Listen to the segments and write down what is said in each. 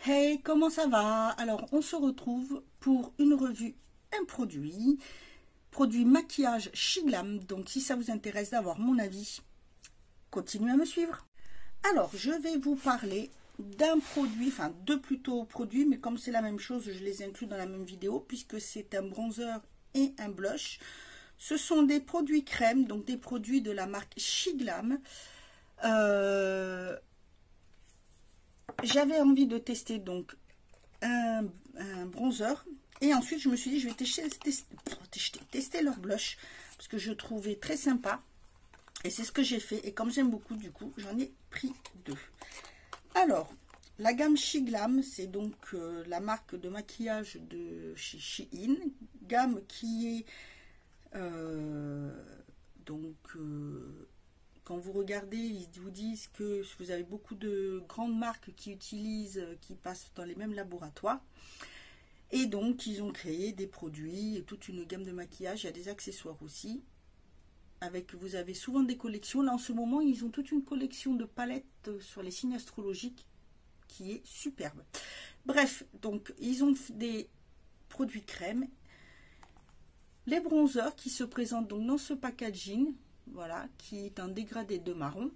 Hey, comment ça va? Alors, on se retrouve pour une revue, un produit maquillage chez Glam. Donc, si ça vous intéresse d'avoir mon avis, continuez à me suivre. Alors, je vais vous parler d'un produit, enfin deux plutôt produits, mais comme c'est la même chose, je les inclus dans la même vidéo, puisque c'est un bronzer et un blush. Ce sont des produits crème, donc des produits de la marque chez Glam. J'avais envie de tester donc un bronzer et ensuite je me suis dit je vais tester leur blush parce que je trouvais très sympa et c'est ce que j'ai fait. Et comme j'aime beaucoup, du coup j'en ai pris deux. Alors la gamme chez Glam, c'est donc la marque de maquillage de chez Shein, gamme qui est quand vous regardez, ils vous disent que vous avez beaucoup de grandes marques qui passent dans les mêmes laboratoires. Et donc, ils ont créé des produits et toute une gamme de maquillage. Il y a des accessoires aussi. Vous avez souvent des collections. Là, en ce moment, ils ont toute une collection de palettes sur les signes astrologiques qui est superbe. Bref, donc, ils ont des produits crème. Les bronzers qui se présentent donc dans ce packaging. Voilà, qui est un dégradé de marron.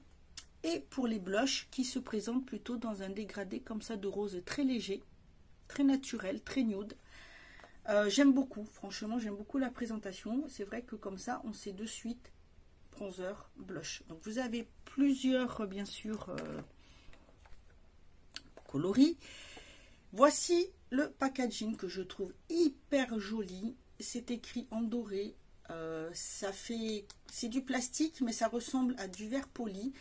Et pour les blushs qui se présentent plutôt dans un dégradé comme ça de rose très léger, très naturel, très nude. J'aime beaucoup, franchement j'aime beaucoup la présentation. C'est vrai que comme ça on sait de suite bronzer, blush. Donc vous avez plusieurs bien sûr coloris. Voici le packaging que je trouve hyper joli. C'est écrit en doré. C'est du plastique mais ça ressemble à du verre poli.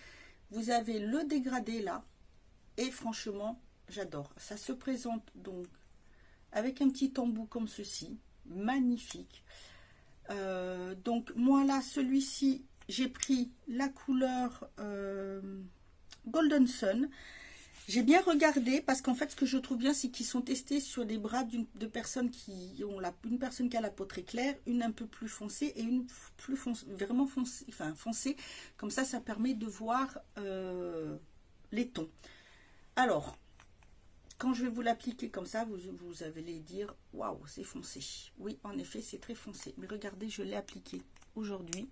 Vous avez le dégradé là et franchement j'adore. Ça se présente donc avec un petit embout comme ceci, magnifique. Donc moi là celui-ci j'ai pris la couleur Golden Sun. J'ai bien regardé parce qu'en fait ce que je trouve bien c'est qu'ils sont testés sur des bras de personnes qui ont une personne qui a la peau très claire, une un peu plus foncée et une plus vraiment foncée, enfin foncée. Comme ça permet de voir les tons. Alors quand je vais vous l'appliquer comme ça, vous allez dire waouh, c'est foncé. Oui, en effet, c'est très foncé. Mais regardez, je l'ai appliqué aujourd'hui.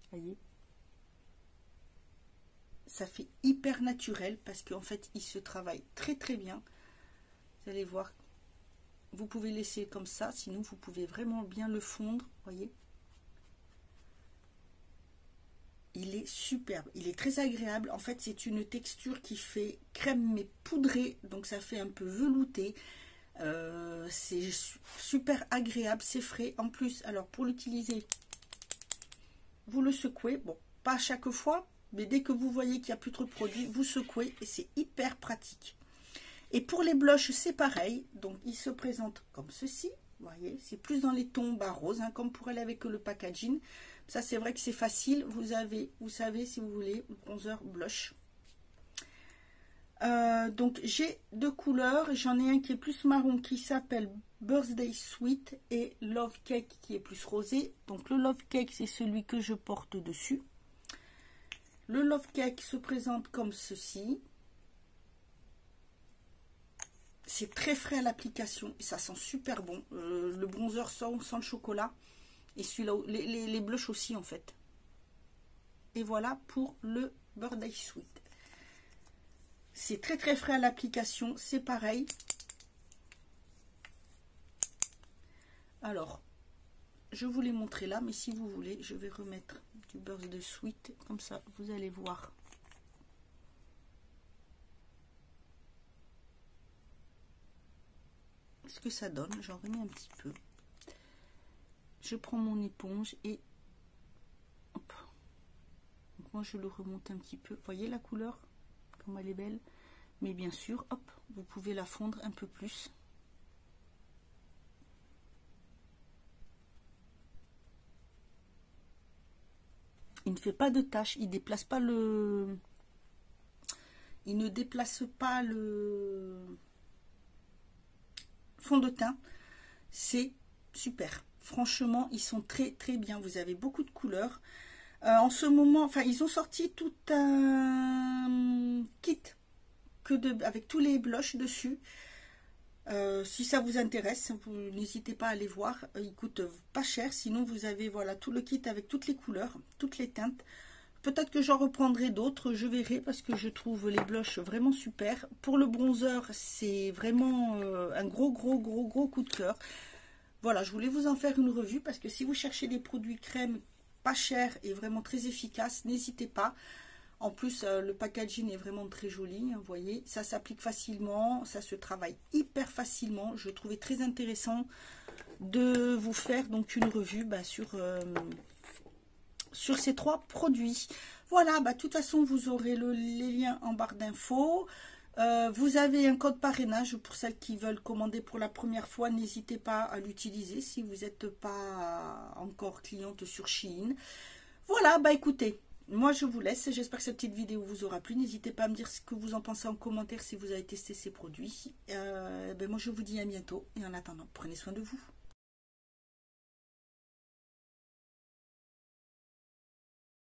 Voyez, ça fait hyper naturel parce qu'en fait il se travaille très très bien. Vous allez voir, vous pouvez laisser comme ça, sinon vous pouvez vraiment bien le fondre. Voyez, il est superbe, il est très agréable. En fait c'est une texture qui fait crème mais poudrée, donc ça fait un peu velouté. C'est super agréable, c'est frais en plus. Alors pour l'utiliser, vous le secouez, bon pas à chaque fois, mais dès que vous voyez qu'il n'y a plus trop de produits, vous secouez et c'est hyper pratique. Et pour les blushs, c'est pareil. Donc, ils se présentent comme ceci. Vous voyez, c'est plus dans les tons bas roses, hein, comme pour aller avec le packaging. Ça, c'est vrai que c'est facile. Vous savez, si vous voulez, bronzer, blush. Donc, j'ai deux couleurs. J'en ai un qui est plus marron, qui s'appelle Birthday Sweet, et Love Cake, qui est plus rosé. Donc, le Love Cake, c'est celui que je porte dessus. Le Love Cake se présente comme ceci. C'est très frais à l'application et ça sent super bon. Le bronzer sent le chocolat et celui-là, les blushs aussi en fait. Et voilà pour le Birthday Sweet. C'est très très frais à l'application, c'est pareil. Alors, je vous l'ai montré là, mais si vous voulez, je vais remettre du Birthday Sweet, comme ça vous allez voir. Ce que ça donne. J'en remets un petit peu. Je prends mon éponge et hop. Donc moi je le remonte un petit peu. Vous voyez la couleur, comme elle est belle. Mais bien sûr, hop, vous pouvez la fondre un peu plus. Il ne fait pas de taches, il déplace pas le... Il ne déplace pas le fond de teint. C'est super. Franchement, ils sont très très bien. Vous avez beaucoup de couleurs. En ce moment, enfin, ils ont sorti tout un kit avec tous les blushs dessus. Si ça vous intéresse, n'hésitez pas à aller voir. Il coûte pas cher, sinon vous avez voilà tout le kit avec toutes les couleurs, toutes les teintes. Peut-être que j'en reprendrai d'autres, je verrai, parce que je trouve les blushs vraiment super. Pour le bronzer, c'est vraiment un gros coup de cœur. Voilà, je voulais vous en faire une revue, parce que si vous cherchez des produits crème pas chers et vraiment très efficaces, n'hésitez pas. En plus, le packaging est vraiment très joli, hein, vous voyez. Ça s'applique facilement, ça se travaille hyper facilement. Je trouvais très intéressant de vous faire donc une revue sur ces 3 produits. Voilà, de toute façon, vous aurez les liens en barre d'infos. Vous avez un code parrainage pour celles qui veulent commander pour la première fois. N'hésitez pas à l'utiliser si vous n'êtes pas encore cliente sur Shein. Voilà, écoutez, moi je vous laisse. J'espère que cette petite vidéo vous aura plu. N'hésitez pas à me dire ce que vous en pensez en commentaire si vous avez testé ces produits. Moi je vous dis à bientôt et en attendant, prenez soin de vous.